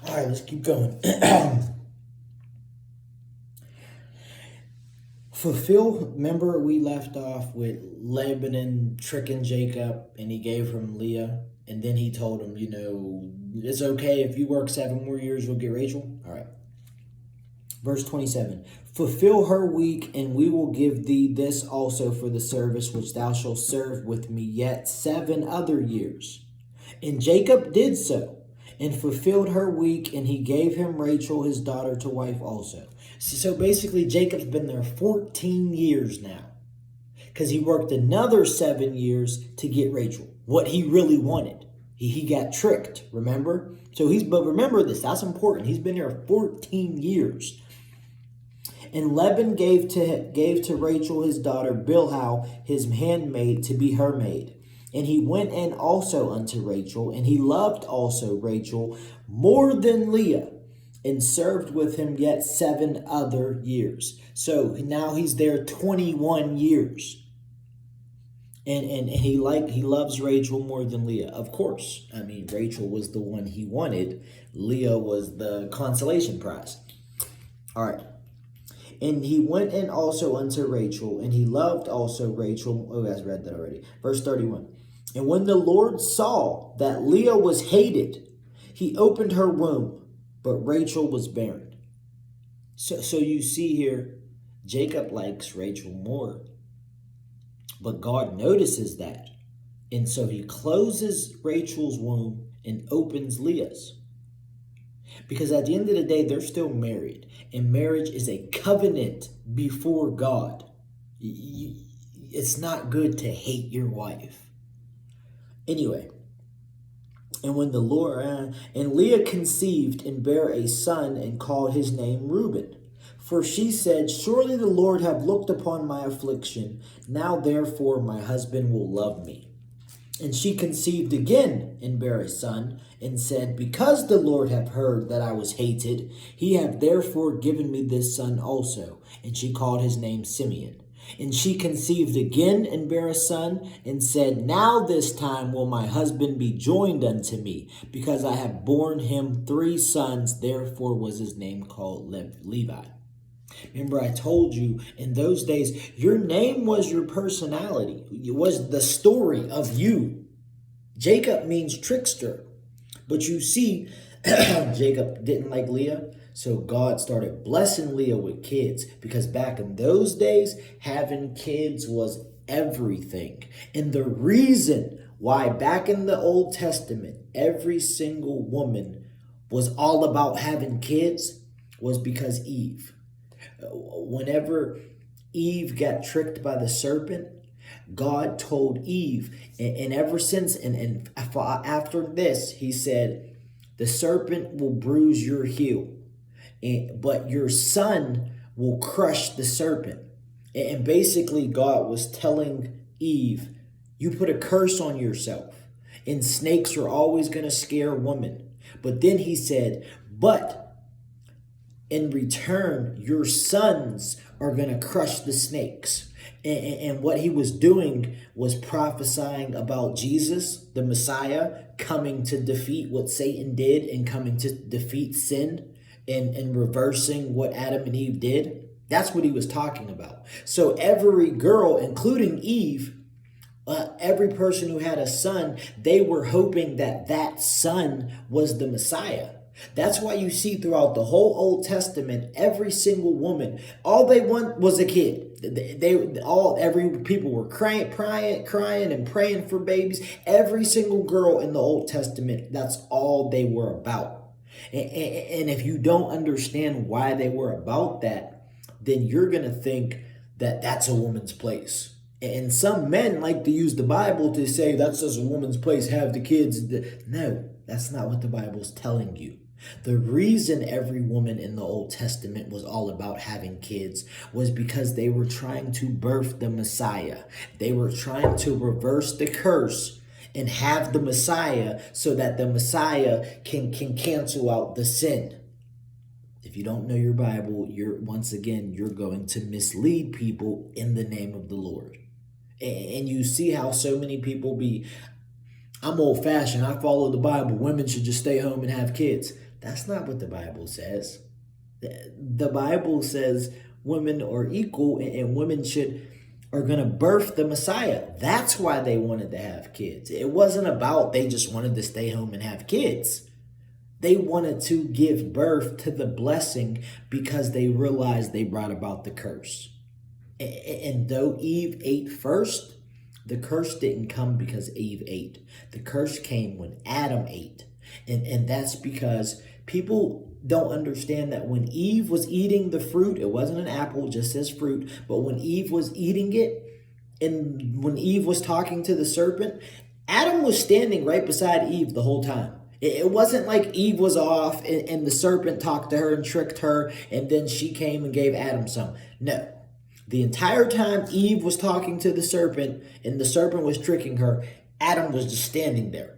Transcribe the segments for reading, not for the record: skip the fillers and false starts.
All right, let's keep going. Remember we left off with Laban tricking Jacob and he gave him Leah. And then he told him, it's okay if you work 7 more years, you'll get Rachel. All right. Verse 27. Fulfill her week, and we will give thee this also for the service which thou shalt serve with me yet 7 other years. And Jacob did so, and fulfilled her week, and he gave him Rachel his daughter to wife also. So basically, Jacob's been there 14 years now, because he worked another 7 years to get Rachel, what he really wanted. He got tricked, remember? But remember this, that's important. He's been here 14 years. And Laban gave to Rachel his daughter Bilhah his handmaid to be her maid. And he went in also unto Rachel, and he loved also Rachel more than Leah, and served with him yet 7 other years. So now he's there 21 years. And he loves Rachel more than Leah. Of course. I mean, Rachel was the one he wanted. Leah was the consolation prize. All right. And he went in also unto Rachel, and he loved also Rachel. Oh, I read that already. Verse 31. And when the Lord saw that Leah was hated, he opened her womb, but Rachel was barren. So you see here, Jacob likes Rachel more. But God notices that. And so he closes Rachel's womb and opens Leah's. Because at the end of the day, they're still married. And marriage is a covenant before God. It's not good to hate your wife. Anyway, and when the Lord, and Leah conceived and bare a son and called his name Reuben. For she said, surely the Lord have looked upon my affliction. Now therefore my husband will love me. And she conceived again and bare a son, and said, because the Lord have heard that I was hated, he have therefore given me this son also. And she called his name Simeon. And she conceived again and bare a son, and said, now this time will my husband be joined unto me, because I have borne him 3 sons. Therefore was his name called Levi. Remember, I told you in those days, your name was your personality. It was the story of you. Jacob means trickster. But you see, Jacob didn't like Leah. So God started blessing Leah with kids. Because back in those days, having kids was everything. And the reason why back in the Old Testament, every single woman was all about having kids was because Eve. Whenever Eve got tricked by the serpent, God told Eve, and ever since, and after this, he said, the serpent will bruise your heel, but your son will crush the serpent. And basically, God was telling Eve, you put a curse on yourself, and snakes are always going to scare women. But then he said, but in return, your sons are going to crush the snakes. And what he was doing was prophesying about Jesus, the Messiah, coming to defeat what Satan did and coming to defeat sin and reversing what Adam and Eve did. That's what he was talking about. So every girl, including Eve, every person who had a son, they were hoping that that son was the Messiah. That's why you see throughout the whole Old Testament, every single woman, all they want was a kid. Every people were crying and praying for babies. Every single girl in the Old Testament, that's all they were about. And if you don't understand why they were about that, then you're going to think that that's a woman's place. And some men like to use the Bible to say that's just a woman's place, have the kids. No, that's not what the Bible's telling you. The reason every woman in the Old Testament was all about having kids was because they were trying to birth the Messiah. They were trying to reverse the curse and have the Messiah so that the Messiah can cancel out the sin. If you don't know your Bible, you're going to mislead people in the name of the Lord. And you see how so many people I'm old fashioned. I follow the Bible. Women should just stay home and have kids. That's not what the Bible says. The Bible says women are equal and women are going to birth the Messiah. That's why they wanted to have kids. It wasn't about they just wanted to stay home and have kids. They wanted to give birth to the blessing because they realized they brought about the curse. And though Eve ate first, the curse didn't come because Eve ate. The curse came when Adam ate. And that's because people don't understand that when Eve was eating the fruit, it wasn't an apple, it just says fruit, but when Eve was eating it, and when Eve was talking to the serpent, Adam was standing right beside Eve the whole time. It wasn't like Eve was off and the serpent talked to her and tricked her, and then she came and gave Adam some. No. The entire time Eve was talking to the serpent and the serpent was tricking her, Adam was just standing there.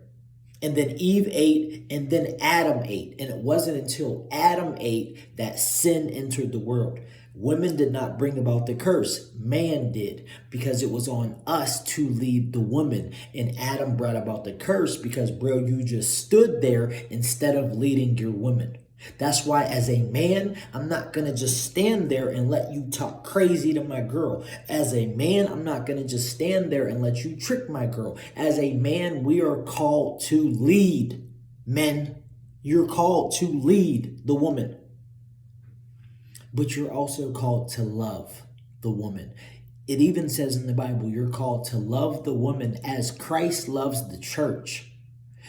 And then Eve ate, and then Adam ate. And it wasn't until Adam ate that sin entered the world. Women did not bring about the curse. Man did, because it was on us to lead the woman. And Adam brought about the curse because, bro, you just stood there instead of leading your woman. That's why as a man, I'm not going to just stand there and let you talk crazy to my girl. As a man, I'm not going to just stand there and let you trick my girl. As a man, we are called to lead. Men, you're called to lead the woman. But you're also called to love the woman. It even says in the Bible, you're called to love the woman as Christ loves the church.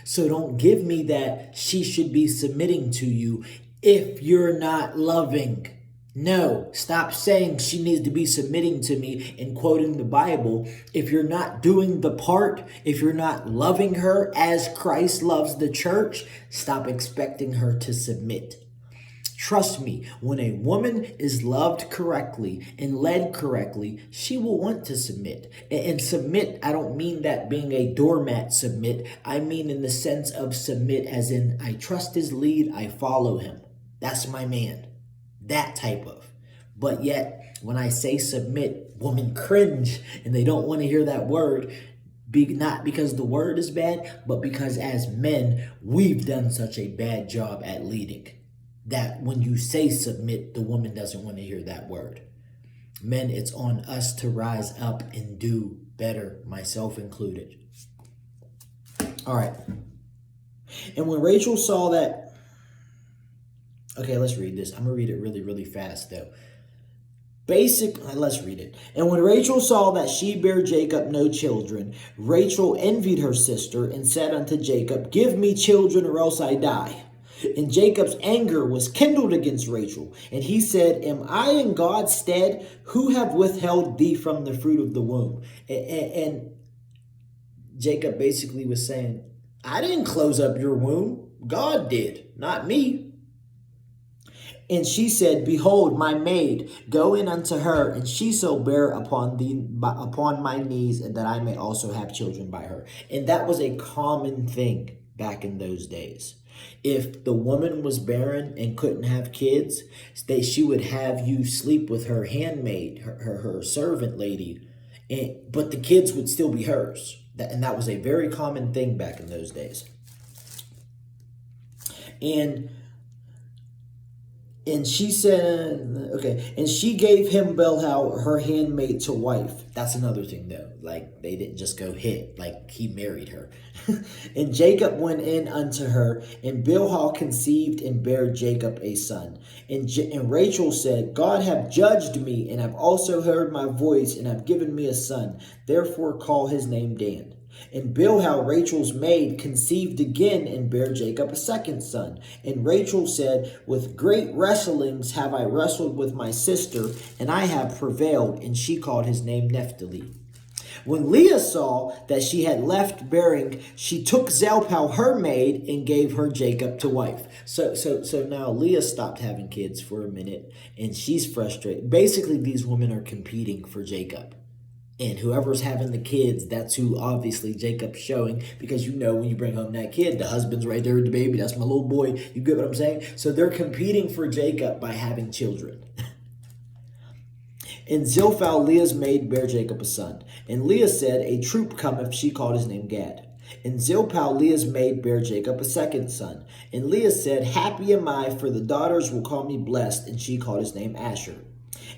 So don't give me that she should be submitting to you if you're not loving. No, stop saying she needs to be submitting to me and quoting the Bible. If you're not doing the part, if you're not loving her as Christ loves the church, stop expecting her to submit. Trust me, when a woman is loved correctly and led correctly, she will want to submit. And submit, I don't mean that being a doormat submit. I mean in the sense of submit as in I trust his lead, I follow him. That's my man. That type of. But yet, when I say submit, women cringe and they don't want to hear that word. Not because the word is bad, but because as men, we've done such a bad job at leading. That when you say submit, the woman doesn't want to hear that word. Men, it's on us to rise up and do better, myself included. All right. And when Rachel saw that, okay, let's read this. I'm going to read it really, really fast, though. Let's read it. And when Rachel saw that she bare Jacob no children, Rachel envied her sister and said unto Jacob, give me children or else I die. And Jacob's anger was kindled against Rachel. And he said, am I in God's stead? Who have withheld thee from the fruit of the womb? And Jacob basically was saying, I didn't close up your womb. God did, not me. And she said, behold, my maid, go in unto her, and she shall bear upon my knees, and that I may also have children by her. And that was a common thing back in those days. If the woman was barren and couldn't have kids, she would have you sleep with her handmaid, her servant lady, but the kids would still be hers. And that was a very common thing back in those days. And she said, okay, and she gave him Bilhah, her handmaid, to wife. That's another thing, though. Like, they didn't just go hit. Like, he married her. And Jacob went in unto her, and Bilhah conceived and bare Jacob a son. And Rachel said, God have judged me, and have also heard my voice, and have given me a son. Therefore call his name Dan. And Bilhah, Rachel's maid, conceived again and bare Jacob a second son. And Rachel said, with great wrestlings have I wrestled with my sister, and I have prevailed. And she called his name Naphtali. When Leah saw that she had left bearing, she took Zilpah, her maid, and gave her Jacob to wife. So now Leah stopped having kids for a minute, and she's frustrated. Basically, these women are competing for Jacob. And whoever's having the kids, that's who obviously Jacob's showing. Because you know when you bring home that kid, the husband's right there with the baby. That's my little boy. You get what I'm saying? So they're competing for Jacob by having children. And Zilpah, Leah's maid, bare Jacob a son. And Leah said, a troop cometh, she called his name Gad. And Zilpah, Leah's maid, bare Jacob a second son. And Leah said, Happy am I, for the daughters will call me blessed. And she called his name Asher.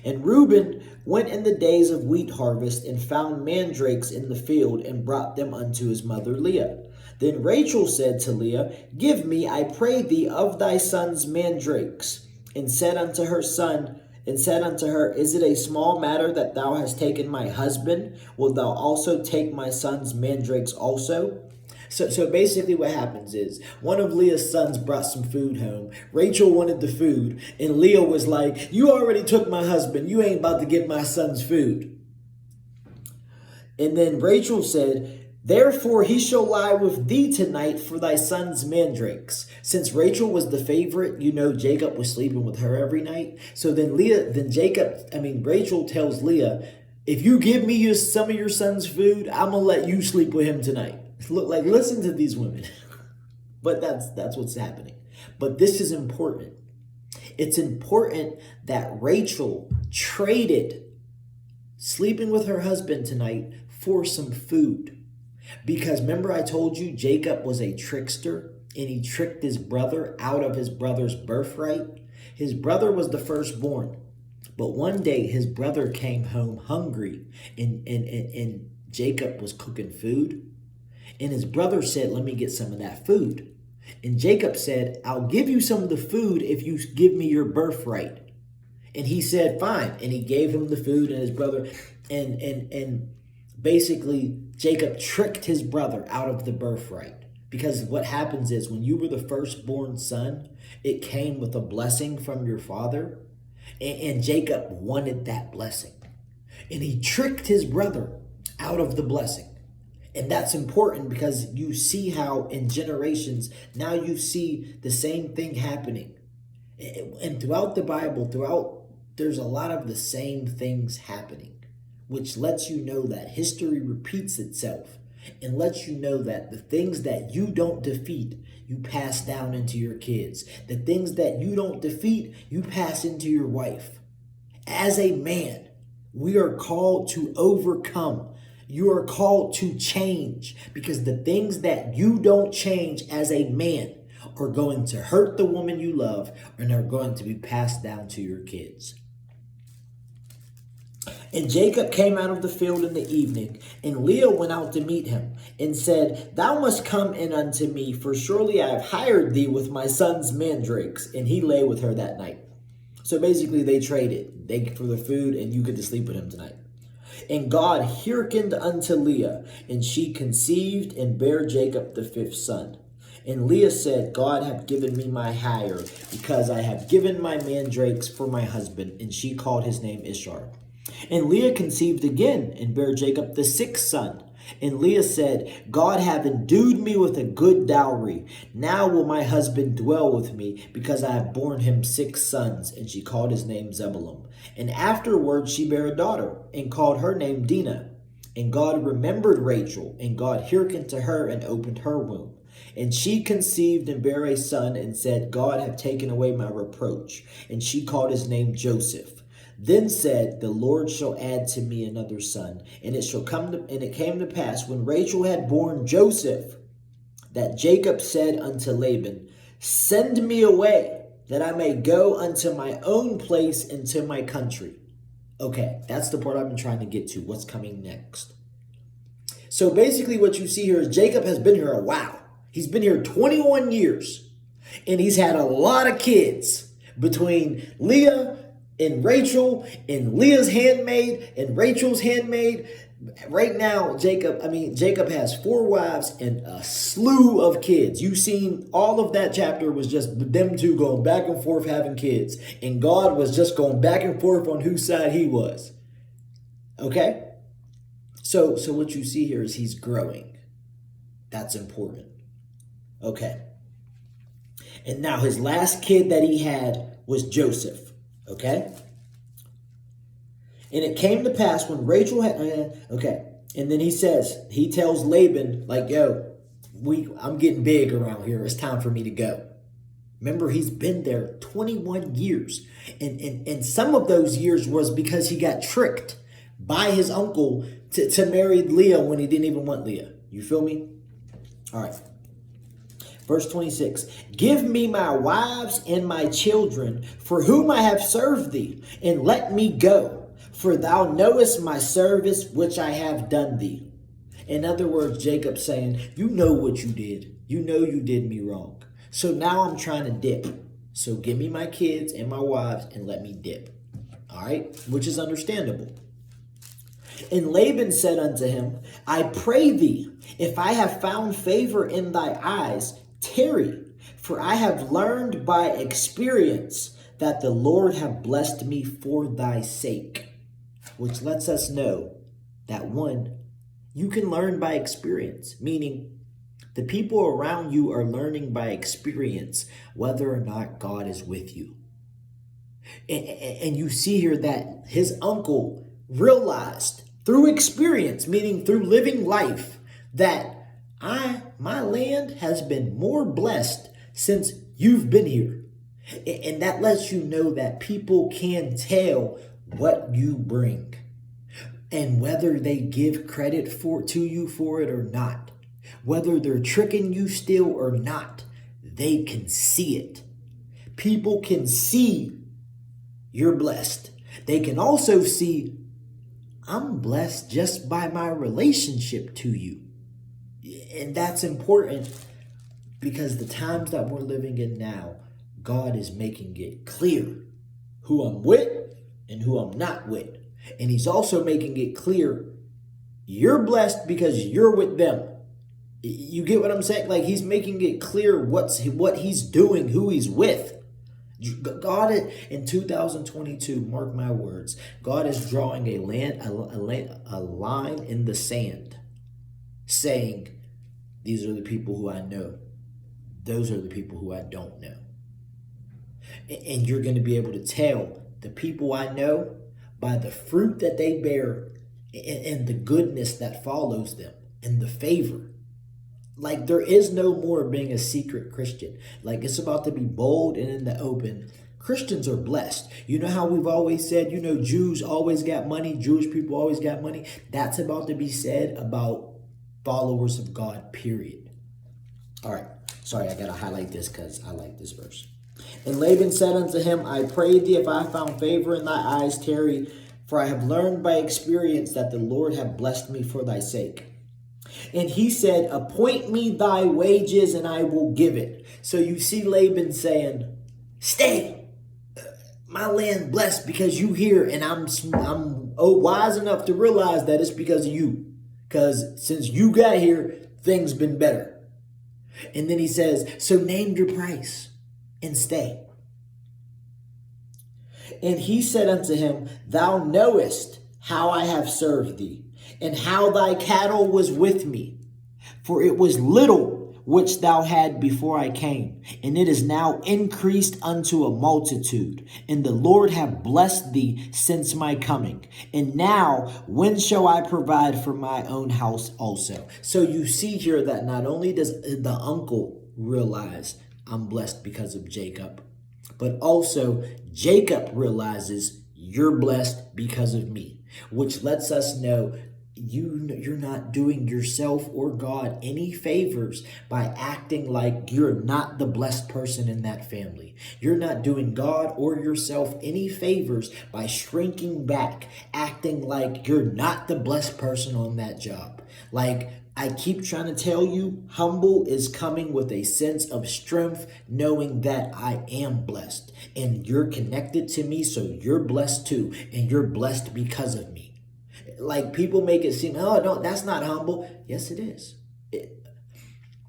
And Reuben went in the days of wheat harvest and found mandrakes in the field and brought them unto his mother Leah. Then Rachel said to Leah, Give me, I pray thee, of thy son's mandrakes. And said unto her, Is it a small matter that thou hast taken my husband? Wilt thou also take my son's mandrakes also? So basically what happens is one of Leah's sons brought some food home. Rachel wanted the food, and Leah was like, You already took my husband. You ain't about to get my son's food. And then Rachel said, Therefore he shall lie with thee tonight for thy son's mandrakes. Since Rachel was the favorite, Jacob was sleeping with her every night. So then Rachel tells Leah, if you give me some of your son's food, I'm going to let you sleep with him tonight. Listen to these women. But that's what's happening. But this is important. It's important that Rachel traded sleeping with her husband tonight for some food. Because remember I told you Jacob was a trickster and he tricked his brother out of his brother's birthright. His brother was the firstborn. But one day his brother came home hungry and Jacob was cooking food. And his brother said, Let me get some of that food. And Jacob said, I'll give you some of the food if you give me your birthright. And he said, fine. And he gave him the food and his brother. And basically Jacob tricked his brother out of the birthright. Because what happens is when you were the firstborn son, it came with a blessing from your father. And Jacob wanted that blessing. And he tricked his brother out of the blessing. And that's important because you see how in generations, now you see the same thing happening. And throughout the Bible, there's a lot of the same things happening, which lets you know that history repeats itself and lets you know that the things that you don't defeat, you pass down into your kids. The things that you don't defeat, you pass into your wife. As a man, we are called to overcome. You are called to change because the things that you don't change as a man are going to hurt the woman you love and are going to be passed down to your kids. And Jacob came out of the field in the evening, and Leah went out to meet him, and said, Thou must come in unto me, for surely I have hired thee with my son's mandrakes. And he lay with her that night. So basically they traded for the food, and you get to sleep with him tonight. And God hearkened unto Leah, and she conceived and bare Jacob the fifth son. And Leah said, God hath given me my hire, because I have given my mandrakes for my husband. And she called his name Ishar. And Leah conceived again, and bare Jacob the sixth son. And Leah said, God hath endued me with a good dowry. Now will my husband dwell with me, because I have borne him 6 sons. And she called his name Zebulun. And afterward she bare a daughter, and called her name Dinah. And God remembered Rachel, and God hearkened to her, and opened her womb. And she conceived and bare a son, and said, God hath taken away my reproach. And she called his name Joseph. Then said, The Lord shall add to me another son. And it came to pass, when Rachel had borne Joseph, that Jacob said unto Laban, Send me away, that I may go unto my own place and to my country. Okay, that's the part I've been trying to get to. What's coming next? So basically what you see here is Jacob has been here a while. He's been here 21 years. And he's had a lot of kids between Leah and Leah's handmaid and Rachel's handmaid. Right now, Jacob has 4 wives and a slew of kids. You've seen all of that chapter was just them two going back and forth having kids. And God was just going back and forth on whose side he was. Okay? So what you see here is he's growing. That's important. Okay. And now his last kid that he had was Joseph. Okay? And it came to pass when Rachel had... And then he tells Laban, like, yo, I'm getting big around here. It's time for me to go. Remember, he's been there 21 years. And some of those years was because he got tricked by his uncle to marry Leah when he didn't even want Leah. You feel me? All right. Verse 26, give me my wives and my children, for whom I have served thee, and let me go, for thou knowest my service which I have done thee. In other words, Jacob saying, you know what you did. You know you did me wrong. So now I'm trying to dip. So give me my kids and my wives and let me dip. All right, which is understandable. And Laban said unto him, I pray thee, if I have found favor in thy eyes, tarry, for I have learned by experience that the Lord have blessed me for thy sake. Which lets us know that one, you can learn by experience, meaning the people around you are learning by experience whether or not God is with you. And you see here that his uncle realized through experience, meaning through living life, that my land has been more blessed since you've been here. And that lets you know that people can tell what you bring and whether they give credit to you for it or not, whether they're tricking you still or not, they can see it. People can see you're blessed. They can also see I'm blessed just by my relationship to you. And that's important because the times that we're living in now, God is making it clear who I'm with and who I'm not with. And he's also making it clear you're blessed because you're with them. You get what I'm saying? Like he's making it clear what he's doing, who he's with. God in 2022, mark my words, God is drawing a line in the sand saying, these are the people who I know. Those are the people who I don't know. And you're going to be able to tell the people I know by the fruit that they bear and the goodness that follows them and the favor. Like there is no more being a secret Christian. Like it's about to be bold and in the open. Christians are blessed. You know how we've always said, Jews always got money. Jewish people always got money. That's about to be said about followers of God, period. All right. Sorry, I got to highlight this because I like this verse. And Laban said unto him, I pray thee, if I found favor in thy eyes, tarry, for I have learned by experience that the Lord hath blessed me for thy sake. And he said, appoint me thy wages and I will give it. So you see Laban saying, stay. My land blessed because you here, and I'm wise enough to realize that it's because of you. Because since you got here, things been better. And then he says, so name your price and stay. And he said unto him, thou knowest how I have served thee, and how thy cattle was with me. For it was little which thou had before I came, and it is now increased unto a multitude. And the Lord have blessed thee since my coming. And now, when shall I provide for my own house also? So you see here that not only does the uncle realize I'm blessed because of Jacob, but also Jacob realizes you're blessed because of me, which lets us know you're not doing yourself or God any favors by acting like you're not the blessed person in that family. You're not doing God or yourself any favors by shrinking back, acting like you're not the blessed person on that job. Like I keep trying to tell you, humble is coming with a sense of strength, knowing that I am blessed and you're connected to me, so you're blessed too, and you're blessed because of me. Like people make it seem, oh, no, that's not humble. Yes, it is.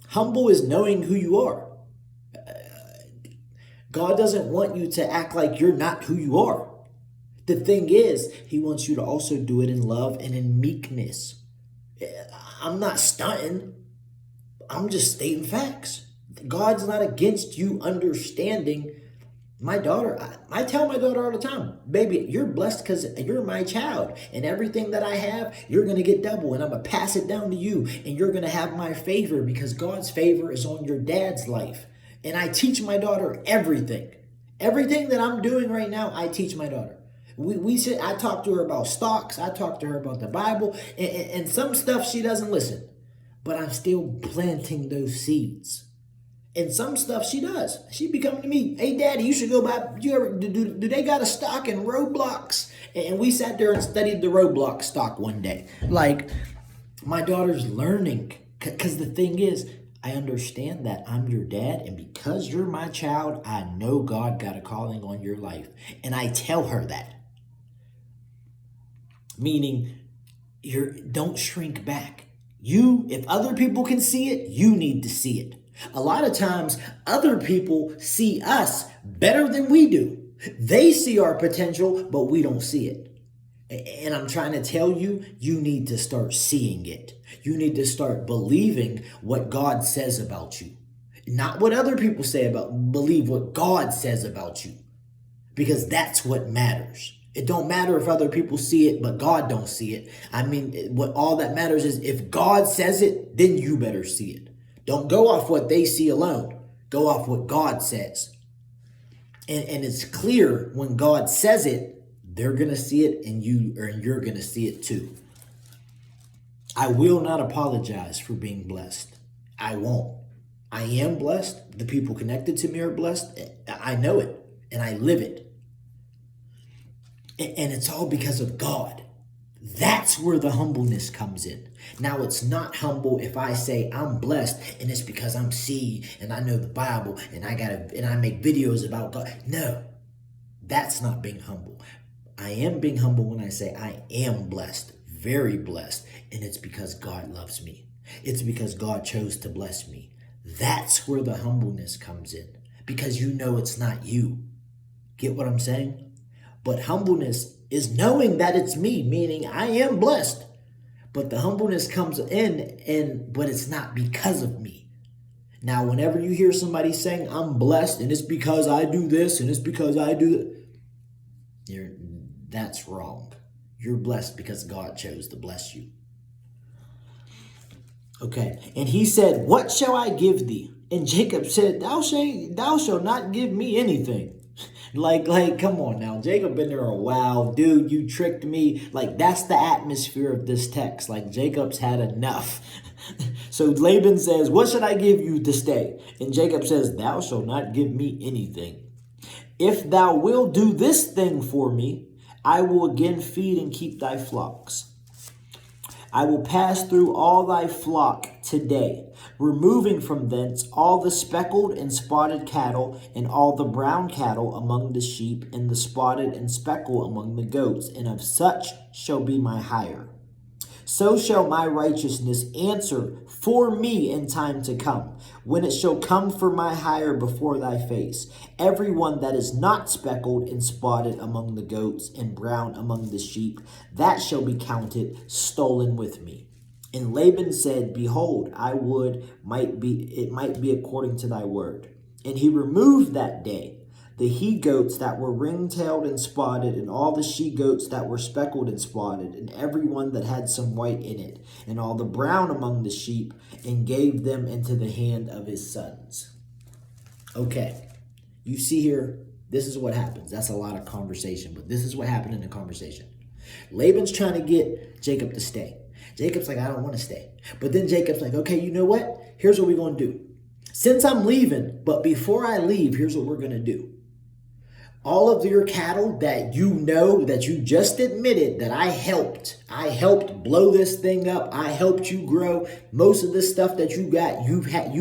Humble is knowing who you are. God doesn't want you to act like you're not who you are. The thing is, he wants you to also do it in love and in meekness. I'm not stunting. I'm just stating facts. God's not against you understanding. My daughter, I tell my daughter all the time, baby, you're blessed because you're my child, and everything that I have, you're going to get double, and I'm going to pass it down to you, and you're going to have my favor because God's favor is on your dad's life. And I teach my daughter everything. Everything that I'm doing right now, I teach my daughter. I talk to her about stocks. I talk to her about the Bible, and some stuff she doesn't listen. but I'm still planting those seeds. And some stuff she does. She be coming to me, hey, Daddy, you should go buy, do they got a stock in Roblox? And we sat there and studied the Roblox stock one day. Like, my daughter's learning. Because the thing is, I understand that I'm your dad, and because you're my child, I know God got a calling on your life. And I tell her that. Meaning, don't shrink back. If other people can see it, you need to see it. A lot of times, other people see us better than we do. They see our potential, but we don't see it. And I'm trying to tell you, you need to start seeing it. You need to start believing what God says about you. Not what other people say believe what God says about you. Because that's what matters. It don't matter if other people see it, but God don't see it. I mean, all that matters is if God says it, then you better see it. Don't go off what they see alone. Go off what God says. And it's clear when God says it, they're going to see it and you're going to see it too. I will not apologize for being blessed. I won't. I am blessed. The people connected to me are blessed. I know it and I live it. And it's all because of God. That's where the humbleness comes in. Now, it's not humble if I say I'm blessed and it's because I'm C and I know the Bible and I make videos about God. No, that's not being humble. I am being humble when I say I am blessed, very blessed, and it's because God loves me. It's because God chose to bless me. That's where the humbleness comes in, because you know it's not you. Get what I'm saying? But humbleness is knowing that it's me, meaning I am blessed. But the humbleness comes but it's not because of me. Now, whenever you hear somebody saying I'm blessed and it's because I do this and it's because I do that, that's wrong. You're blessed because God chose to bless you. Okay, and he said, what shall I give thee? And Jacob said, thou shalt not give me anything. Like, come on now. Jacob been there a while. Dude, you tricked me. Like, that's the atmosphere of this text. Like, Jacob's had enough. So Laban says, what should I give you to stay? And Jacob says, thou shalt not give me anything. If thou wilt do this thing for me, I will again feed and keep thy flocks. I will pass through all thy flock today, removing from thence all the speckled and spotted cattle, and all the brown cattle among the sheep, and the spotted and speckled among the goats, and of such shall be my hire. So shall my righteousness answer for me in time to come, when it shall come for my hire before thy face. Every one that is not speckled and spotted among the goats and brown among the sheep, that shall be counted stolen with me. And Laban said, behold, it might be according to thy word. And he removed that day the he-goats that were ring-tailed and spotted, and all the she-goats that were speckled and spotted, and every one that had some white in it, and all the brown among the sheep, and gave them into the hand of his sons. Okay, you see here, this is what happens. That's a lot of conversation, but this is what happened in the conversation. Laban's trying to get Jacob to stay. Jacob's like, I don't want to stay. But then Jacob's like, okay, you know what? Here's what we're going to do. Since I'm leaving, but before I leave, here's what we're going to do. All of your cattle that you know, that you just admitted that I helped blow this thing up. I helped you grow. Most of the stuff that you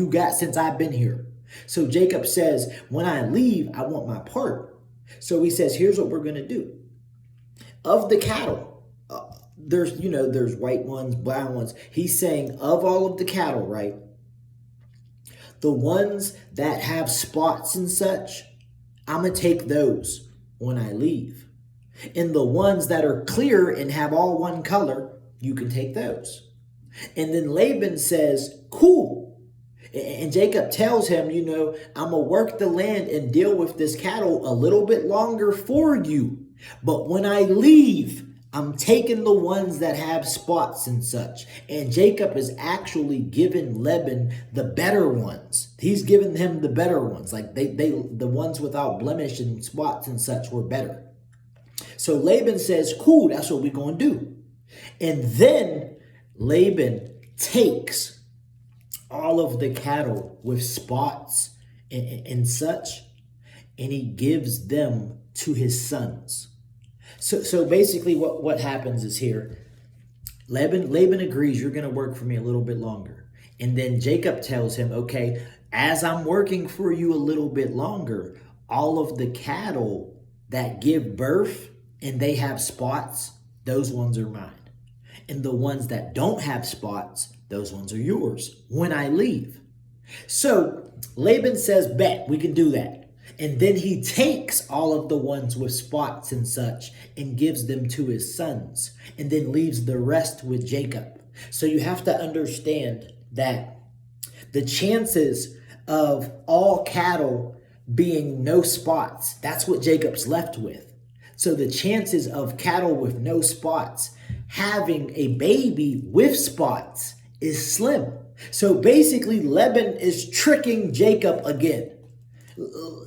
got since I've been here. So Jacob says, when I leave, I want my part. So he says, here's what we're going to do. Of the cattle, there's white ones, brown ones. He's saying of all of the cattle, right? The ones that have spots and such, I'm going to take those when I leave. And the ones that are clear and have all one color, you can take those. And then Laban says, cool. And Jacob tells him, I'm going to work the land and deal with this cattle a little bit longer for you. But when I leave, I'm taking the ones that have spots and such. And Jacob is actually giving Laban the better ones. He's giving him the better ones. Like the ones without blemish and spots and such were better. So Laban says, cool, that's what we're going to do. And then Laban takes all of the cattle with spots and such, and he gives them to his sons. So basically what happens is here, Laban agrees, you're going to work for me a little bit longer. And then Jacob tells him, okay, as I'm working for you a little bit longer, all of the cattle that give birth and they have spots, those ones are mine. And the ones that don't have spots, those ones are yours when I leave. So Laban says, bet, we can do that. And then he takes all of the ones with spots and such and gives them to his sons and then leaves the rest with Jacob. So you have to understand that the chances of all cattle being no spots, that's what Jacob's left with. So the chances of cattle with no spots having a baby with spots is slim. So basically Laban is tricking Jacob again.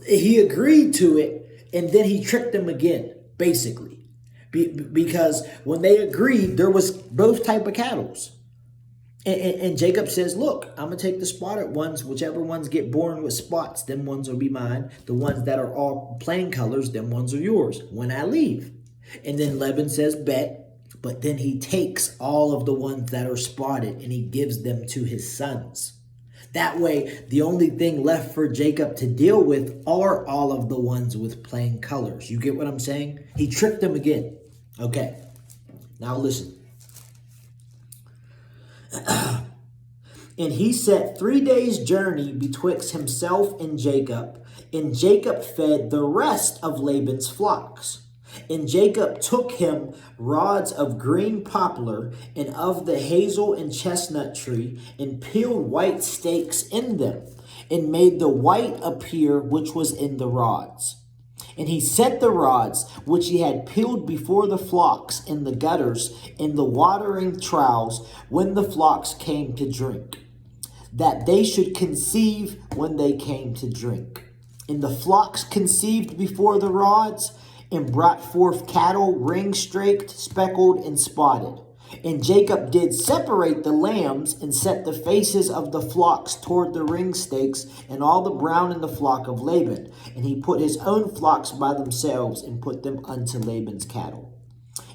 He agreed to it and then he tricked him again, basically. Because when they agreed, there was both type of cattle. And Jacob says, look, I'm going to take the spotted ones. Whichever ones get born with spots, them ones will be mine. The ones that are all plain colors, them ones are yours when I leave. And then Laban says, bet. But then he takes all of the ones that are spotted and he gives them to his sons. That way, the only thing left for Jacob to deal with are all of the ones with plain colors. You get what I'm saying? He tricked them again. Okay, now listen. And he set 3 days' journey betwixt himself and Jacob fed the rest of Laban's flocks. And Jacob took him rods of green poplar and of the hazel and chestnut tree, and peeled white stakes in them, and made the white appear which was in the rods. And he set the rods which he had peeled before the flocks in the gutters in the watering troughs when the flocks came to drink, that they should conceive when they came to drink. And the flocks conceived before the rods, and brought forth cattle ring-straked, speckled, and spotted. And Jacob did separate the lambs, and set the faces of the flocks toward the ring stakes, and all the brown in the flock of Laban. And he put his own flocks by themselves, and put them unto Laban's cattle.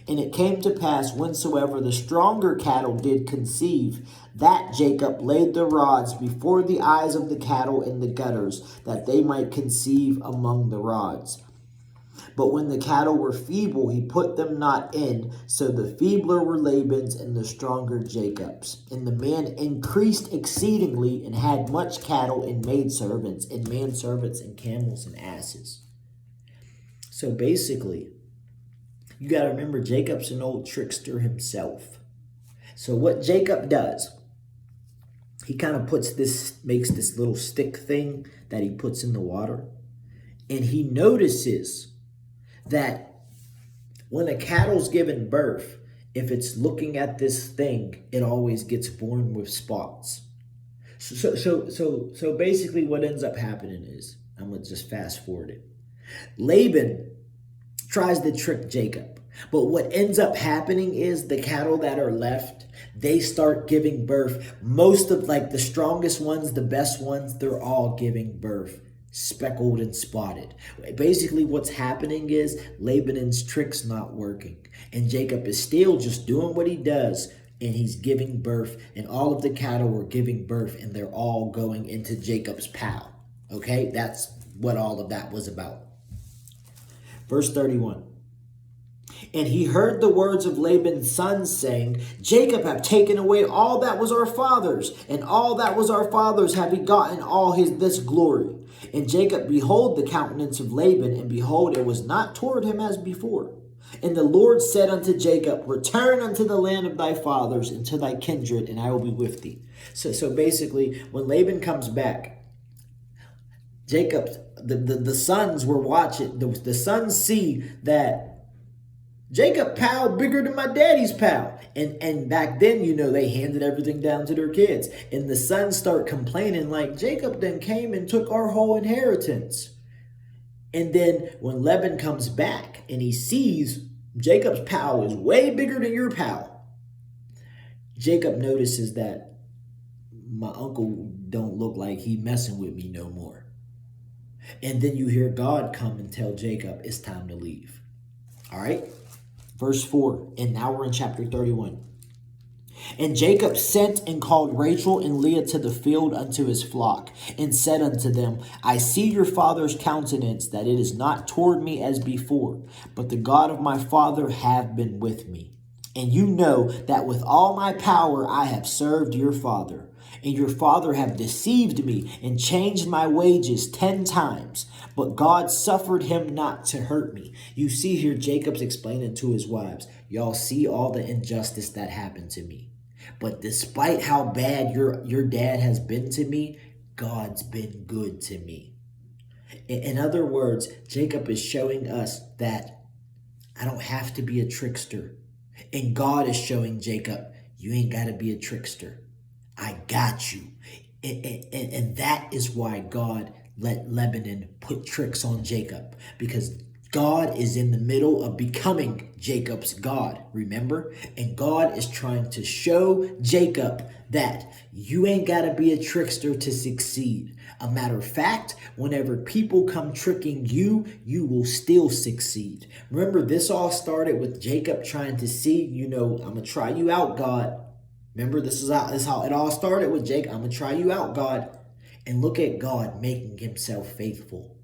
And it came to pass, whensoever the stronger cattle did conceive, that Jacob laid the rods before the eyes of the cattle in the gutters, that they might conceive among the rods. But when the cattle were feeble, he put them not in. So the feebler were Laban's, and the stronger Jacob's. And the man increased exceedingly, and had much cattle, and maidservants, and manservants, and camels, and asses. So basically, you got to remember, Jacob's an old trickster himself. So what Jacob does, he kind of makes this little stick thing that he puts in the water. And he notices that when a cattle's given birth, if it's looking at this thing, it always gets born with spots. So basically what ends up happening is, I'm going to just fast forward it. Laban tries to trick Jacob. But what ends up happening is the cattle that are left, they start giving birth. Most of the strongest ones, the best ones, they're all giving birth speckled and spotted. Basically what's happening is Laban's trick's not working. And Jacob is still just doing what he does. And he's giving birth. And all of the cattle were giving birth. And they're all going into Jacob's plow. Okay, that's what all of that was about. Verse 31. And he heard the words of Laban's sons, saying, Jacob hath taken away all that was our father's, and all that was our father's have he gotten all this glory. And Jacob beheld the countenance of Laban, and behold, it was not toward him as before. And the Lord said unto Jacob, Return unto the land of thy fathers, and to thy kindred, and I will be with thee. So basically, when Laban comes back, Jacob, the sons were watching. The sons see that Jacob pal bigger than my daddy's pal. And back then, they handed everything down to their kids. And the sons start complaining like, Jacob then came and took our whole inheritance. And then when Laban comes back and he sees Jacob's pal is way bigger than your pal, Jacob notices that my uncle don't look like he messing with me no more. And then you hear God come and tell Jacob it's time to leave. All right. Verse 4. And now we're in chapter 31. And Jacob sent and called Rachel and Leah to the field unto his flock, and said unto them, I see your father's countenance, that it is not toward me as before, but the God of my father have been with me. And you know that with all my power I have served your father. And your father have deceived me and changed my wages 10 times. But God suffered him not to hurt me. You see here, Jacob's explaining to his wives, y'all see all the injustice that happened to me. But despite how bad your dad has been to me, God's been good to me. In other words, Jacob is showing us that I don't have to be a trickster. And God is showing Jacob, you ain't got to be a trickster. I got you. And that is why God let Lebanon put tricks on Jacob, because God is in the middle of becoming Jacob's God, remember? And God is trying to show Jacob that you ain't got to be a trickster to succeed. A matter of fact, whenever people come tricking you, you will still succeed. Remember, this all started with Jacob trying to see, I'm going to try you out, God. Remember, this is how it all started with Jacob. I'm going to try you out, God. And look at God making himself faithful.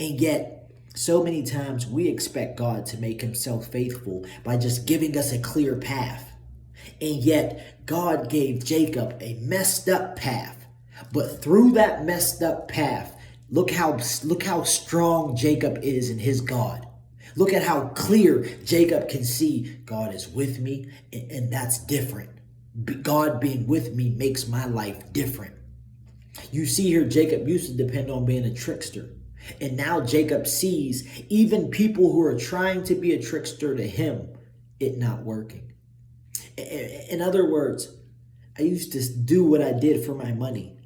And yet, so many times we expect God to make himself faithful by just giving us a clear path. And yet, God gave Jacob a messed up path. But through that messed up path, look how strong Jacob is in his God. Look at how clear Jacob can see God is with me, and that's different. God being with me makes my life different. You see here, Jacob used to depend on being a trickster. And now Jacob sees even people who are trying to be a trickster to him, it not working. In other words, I used to do what I did for my money.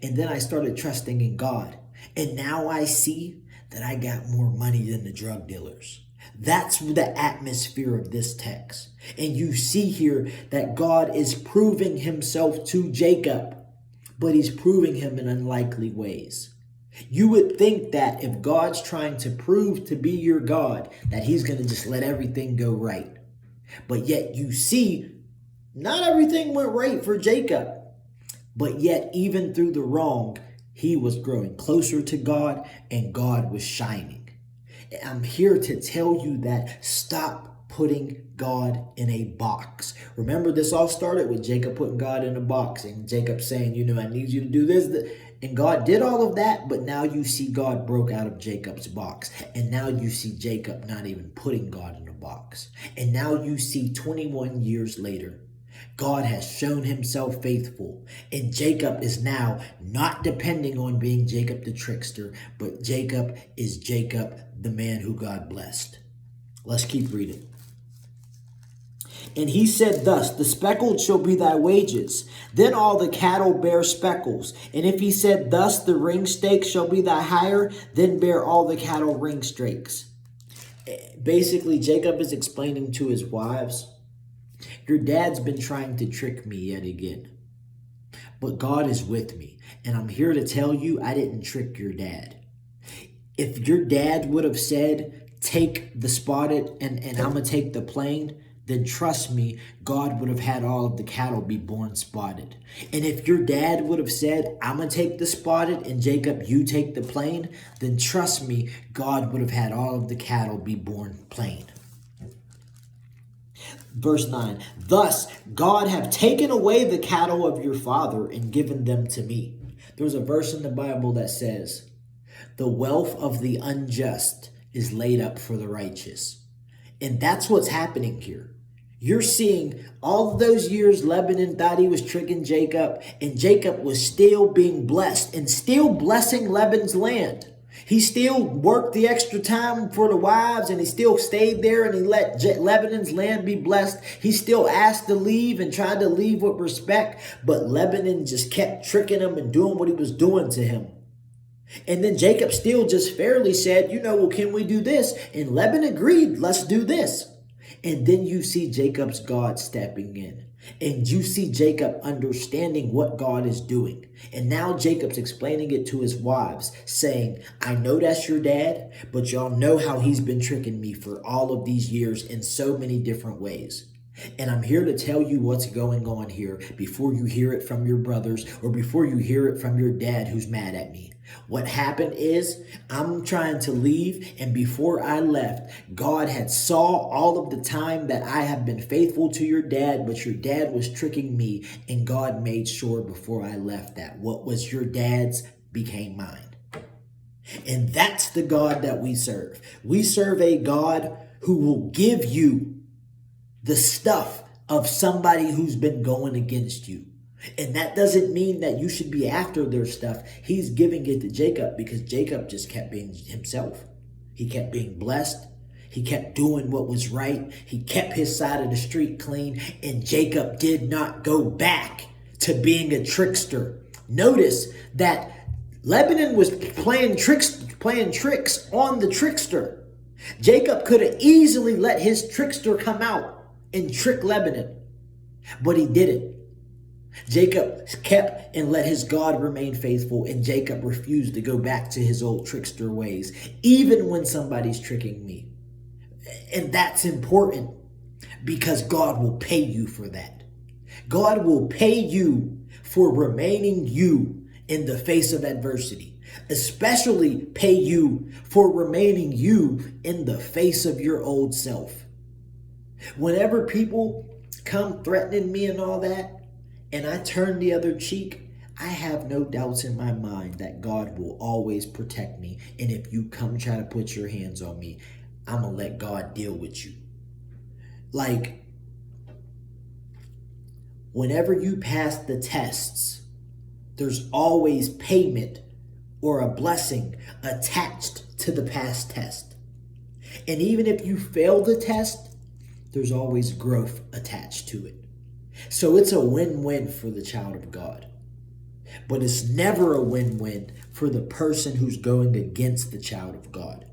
And then I started trusting in God. And now I see that I got more money than the drug dealers. That's the atmosphere of this text. And you see here that God is proving himself to Jacob, but he's proving him in unlikely ways. You would think that if God's trying to prove to be your God, that he's going to just let everything go right. But yet you see, not everything went right for Jacob. But yet, even through the wrong, he was growing closer to God, and God was shining. I'm here to tell you that stop putting God in a box. Remember, this all started with Jacob putting God in a box and Jacob saying, I need you to do this. And God did all of that, but now you see God broke out of Jacob's box. And now you see Jacob not even putting God in a box. And now you see 21 years later, God has shown himself faithful, and Jacob is now not depending on being Jacob the trickster, but Jacob is Jacob, the man who God blessed. Let's keep reading. And he said thus, the speckled shall be thy wages. Then all the cattle bear speckles. And if he said thus, the ring stake shall be thy hire, then bear all the cattle ring stakes. Basically, Jacob is explaining to his wives, your dad's been trying to trick me yet again. But God is with me. And I'm here to tell you I didn't trick your dad. If your dad would have said, take the spotted and I'm going to take the plain, then trust me, God would have had all of the cattle be born spotted. And if your dad would have said, I'm going to take the spotted and Jacob, you take the plain, then trust me, God would have had all of the cattle be born plain. Verse 9, thus God have taken away the cattle of your father and given them to me. There's a verse in the Bible that says, the wealth of the unjust is laid up for the righteous. And that's what's happening here. You're seeing all of those years Lebanon thought he was tricking Jacob, and Jacob was still being blessed and still blessing Lebanon's land. He still worked the extra time for the wives, and he still stayed there, and he let Lebanon's land be blessed. He still asked to leave and tried to leave with respect, but Lebanon just kept tricking him and doing what he was doing to him. And then Jacob still just fairly said, well, can we do this? And Lebanon agreed, let's do this. And then you see Jacob's God stepping in. And you see Jacob understanding what God is doing. And now Jacob's explaining it to his wives, saying, I know that's your dad, but y'all know how he's been tricking me for all of these years in so many different ways. And I'm here to tell you what's going on here before you hear it from your brothers or before you hear it from your dad who's mad at me. What happened is I'm trying to leave, and before I left, God had saw all of the time that I have been faithful to your dad, but your dad was tricking me, and God made sure before I left that what was your dad's became mine. And that's the God that we serve. We serve a God who will give you the stuff of somebody who's been going against you. And that doesn't mean that you should be after their stuff. He's giving it to Jacob because Jacob just kept being himself. He kept being blessed. He kept doing what was right. He kept his side of the street clean. And Jacob did not go back to being a trickster. Notice that Lebanon was playing tricks on the trickster. Jacob could have easily let his trickster come out and trick Lebanon, but he didn't. Jacob kept and let his God remain faithful, and Jacob refused to go back to his old trickster ways, even when somebody's tricking me. And that's important because God will pay you for that. God will pay you for remaining you in the face of adversity, especially pay you for remaining you in the face of your old self. Whenever people come threatening me and all that, and I turn the other cheek, I have no doubts in my mind that God will always protect me. And if you come try to put your hands on me, I'm going to let God deal with you. Like, whenever you pass the tests, there's always payment or a blessing attached to the past test. And even if you fail the test, there's always growth attached to it. So it's a win-win for the child of God. But it's never a win-win for the person who's going against the child of God.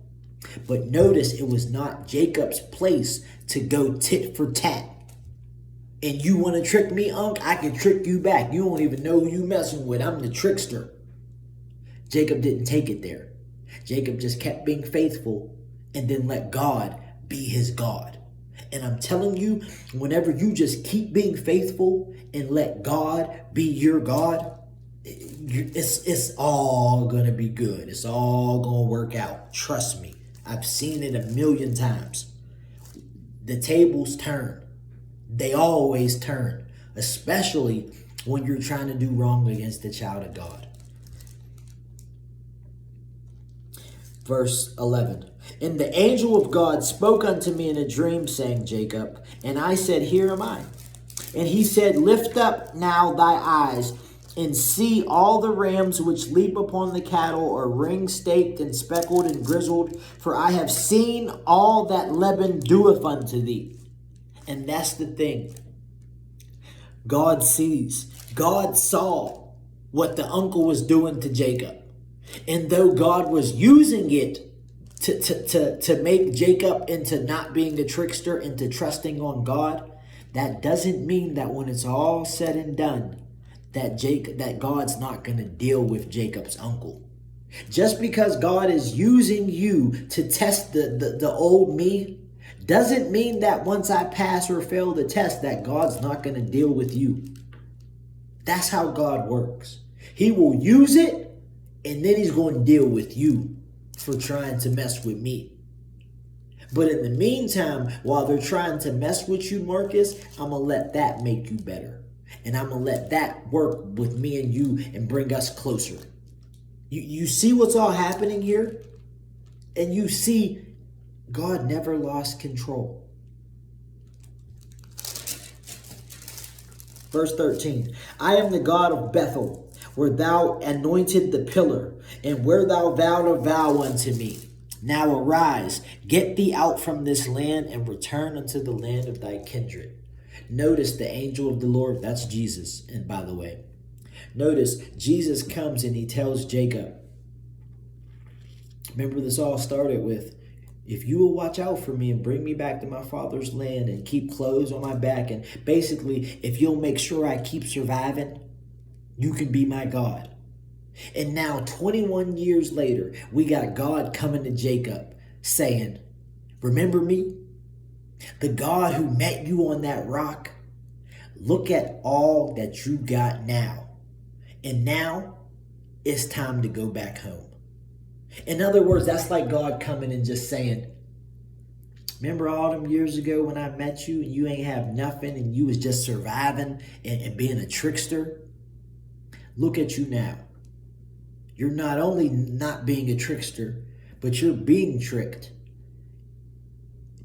But notice it was not Jacob's place to go tit for tat. And you want to trick me, Unc? I can trick you back. You don't even know who you messing with. I'm the trickster. Jacob didn't take it there. Jacob just kept being faithful and then let God be his God. And I'm telling you, whenever you just keep being faithful and let God be your God, it's all going to be good. It's all going to work out. Trust me. I've seen it a million times. The tables turn. They always turn, especially when you're trying to do wrong against the child of God. Verse 11. And the angel of God spoke unto me in a dream, saying, Jacob. And I said, Here am I. And he said, Lift up now thy eyes, and see all the rams which leap upon the cattle are ring-staked and speckled and grizzled. For I have seen all that Laban doeth unto thee. And that's the thing. God sees. God saw what the uncle was doing to Jacob. And though God was using it to make Jacob into not being a trickster, into trusting on God, that doesn't mean that when it's all said and done, that God's not going to deal with Jacob's uncle. Just because God is using you to test the old me, doesn't mean that once I pass or fail the test, that God's not going to deal with you. That's how God works. He will use it, and then he's going to deal with you for trying to mess with me. But in the meantime, while they're trying to mess with you, Marcus, I'm going to let that make you better. And I'm going to let that work with me and you and bring us closer. You see what's all happening here? And you see God never lost control. Verse 13. I am the God of Bethel, where thou anointed the pillar, and where thou vowed a vow unto me. Now arise, get thee out from this land, and return unto the land of thy kindred. Notice the angel of the Lord, that's Jesus, and by the way. Notice Jesus comes and he tells Jacob. Remember, this all started with If you will watch out for me and bring me back to my father's land and keep clothes on my back, and basically, if you'll make sure I keep surviving, you can be my God. And now, 21 years later, we got God coming to Jacob saying, remember me? The God who met you on that rock? Look at all that you got now. And now, it's time to go back home. In other words, that's like God coming and just saying, remember all them years ago when I met you and you ain't have nothing and you was just surviving and being a trickster? Look at you now. You're not only not being a trickster, but you're being tricked.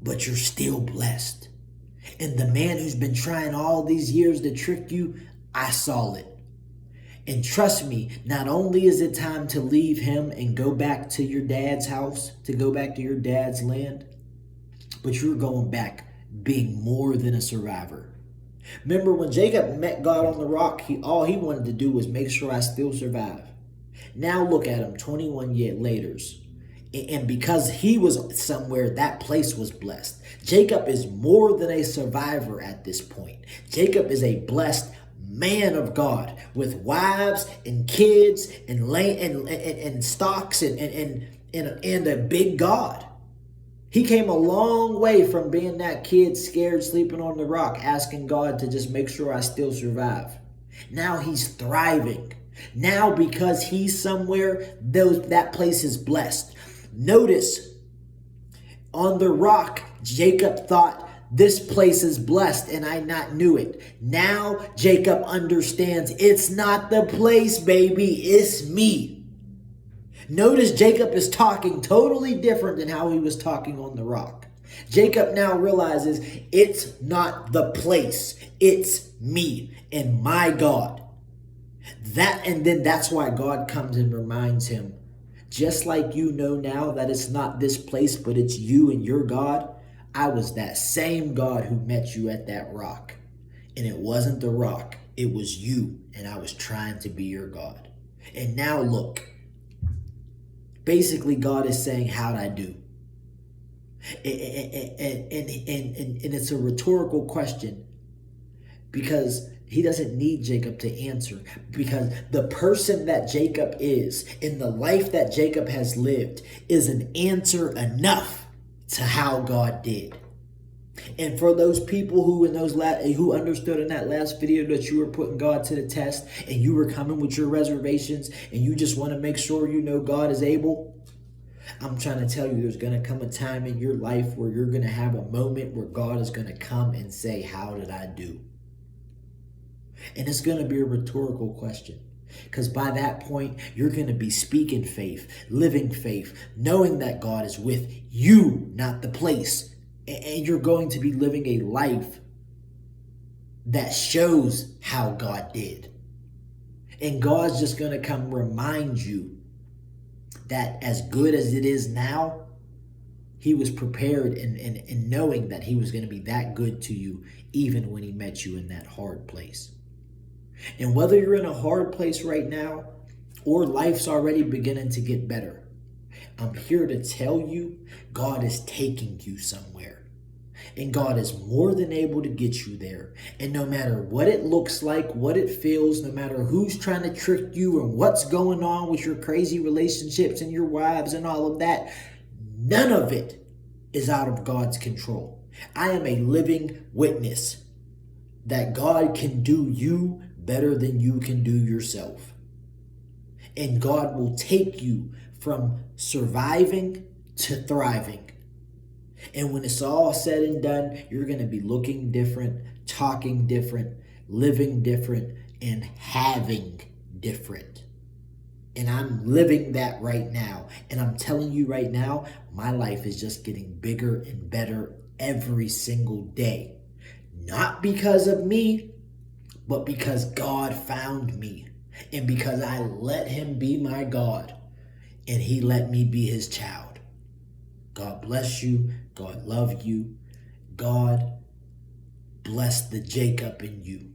But you're still blessed. And the man who's been trying all these years to trick you, I saw it. And trust me, not only is it time to leave him and go back to your dad's house, to go back to your dad's land, but you're going back being more than a survivor. Remember when Jacob met God on the rock, all he wanted to do was make sure I still survive. Now look at him 21 years later. And because he was somewhere, that place was blessed. Jacob is more than a survivor at this point. Jacob is a blessed man of God with wives and kids and land and stocks and a big God. He came a long way from being that kid scared sleeping on the rock, asking God to just make sure I still survive. Now he's thriving. Now because he's somewhere, that place is blessed. Notice on the rock, Jacob thought, this place is blessed and I not knew it. Now Jacob understands it's not the place, baby. It's me. Notice Jacob is talking totally different than how he was talking on the rock. Jacob now realizes it's not the place. It's me and my God. And then that's why God comes and reminds him, just like you know now that it's not this place, but it's you and your God. I was that same God who met you at that rock. And it wasn't the rock. It was you. And I was trying to be your God. And now look. Basically, God is saying, how'd I do? And it's a rhetorical question. Because he doesn't need Jacob to answer. Because the person that Jacob is, in the life that Jacob has lived, is an answer enough to how God did. And for those people who understood in that last video that you were putting God to the test and you were coming with your reservations and you just want to make sure you know God is able, I'm trying to tell you there's going to come a time in your life where you're going to have a moment where God is going to come and say, how did I do? And it's going to be a rhetorical question. Because by that point, you're going to be speaking faith, living faith, knowing that God is with you, not the place. And you're going to be living a life that shows how God did. And God's just going to come remind you that as good as it is now, he was prepared and knowing that he was going to be that good to you even when he met you in that hard place. And whether you're in a hard place right now or life's already beginning to get better, I'm here to tell you God is taking you somewhere. And God is more than able to get you there. And no matter what it looks like, what it feels, no matter who's trying to trick you and what's going on with your crazy relationships and your wives and all of that, none of it is out of God's control. I am a living witness that God can do you better than you can do yourself. And God will take you from surviving to thriving. And when it's all said and done, you're going to be looking different, talking different, living different, and having different. And I'm living that right now. And I'm telling you right now, my life is just getting bigger and better every single day. Not because of me, but because God found me. And because I let him be my God. And he let me be his child. God bless you. God love you. God bless the Jacob in you.